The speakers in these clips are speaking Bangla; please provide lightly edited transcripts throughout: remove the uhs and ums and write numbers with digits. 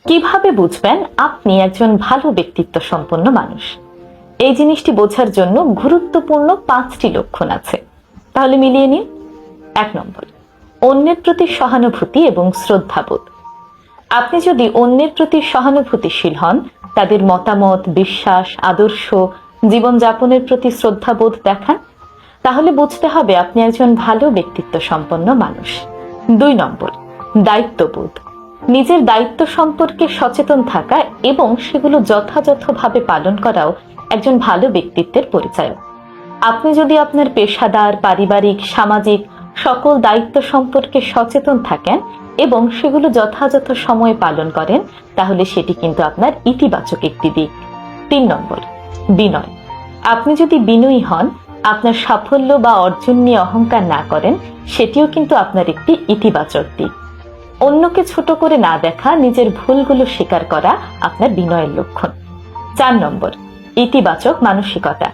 কিভাবে বুঝবেন আপনি একজন ভালো ব্যক্তিত্ব সম্পন্ন মানুষ? এই জিনিসটি বোঝার জন্য গুরুত্বপূর্ণ 5টি লক্ষণ আছে, তাহলে মিলিয়ে নিন। 1 নম্বর, অন্যের প্রতি সহানুভূতি এবং শ্রদ্ধাবোধ। আপনি যদি অন্যের প্রতি সহানুভূতিশীল হন, তাদের মতামত, বিশ্বাস, আদর্শ, জীবনযাপনের প্রতি শ্রদ্ধাবোধ দেখান, তাহলে বুঝতে হবে আপনি একজন ভালো ব্যক্তিত্ব সম্পন্ন মানুষ। 2 নম্বর, দায়িত্ববোধ। নিজের দায়িত্ব সম্পর্কে সচেতন থাকা এবং সেগুলো যথাযথভাবে পালন করাও একজন ভালো ব্যক্তিত্বের পরিচয়। আপনি যদি আপনার পেশাদার, পারিবারিক, সামাজিক সকল দায়িত্ব সম্পর্কে সচেতন থাকেন এবং সেগুলো যথাযথ সময়ে পালন করেন, তাহলে সেটি কিন্তু আপনার ইতিবাচক একটি দিক। 3 নম্বর, বিনয়। আপনি যদি বিনয়ী হন, আপনার সাফল্য বা অর্জন নিয়ে অহংকার না করেন, সেটিও কিন্তু আপনার একটি ইতিবাচক দিক। অন্যকে ছোট করে না দেখা, নিজের ভুলগুলো স্বীকার করা আপনার বিনয়ের লক্ষণ। 4 নম্বর, ইতিবাচক মানসিকতা।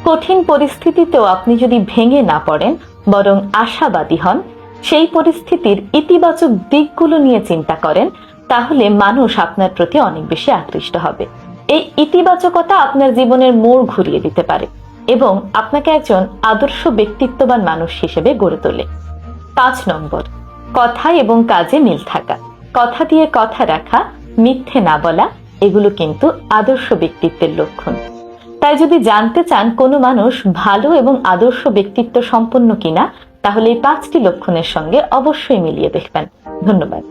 কঠিন পরিস্থিতিতেও আপনি যদি ভেঙে না পড়েন, বরং আশাবাদী হন, সেই পরিস্থিতির ইতিবাচক দিকগুলো নিয়ে চিন্তা করেন, তাহলে মানুষ আপনার প্রতি অনেক বেশি আকৃষ্ট হবে। এই ইতিবাচকতা আপনার জীবনের মোড় ঘুরিয়ে দিতে পারে এবং আপনাকে একজন আদর্শ ব্যক্তিত্ববান মানুষ হিসেবে গড়ে তোলে। 5 নম্বর, কথা এবং কাজে মিল থাকা। কথা দিয়ে কথা রাখা, মিথ্যে না বলা, এগুলো কিন্তু আদর্শ ব্যক্তিত্বের লক্ষণ। তাই যদি জানতে চান কোনো মানুষ ভালো এবং আদর্শ ব্যক্তিত্ব সম্পন্ন কিনা, তাহলে এই 5টি লক্ষণের সঙ্গে অবশ্যই মিলিয়ে দেখবেন। ধন্যবাদ।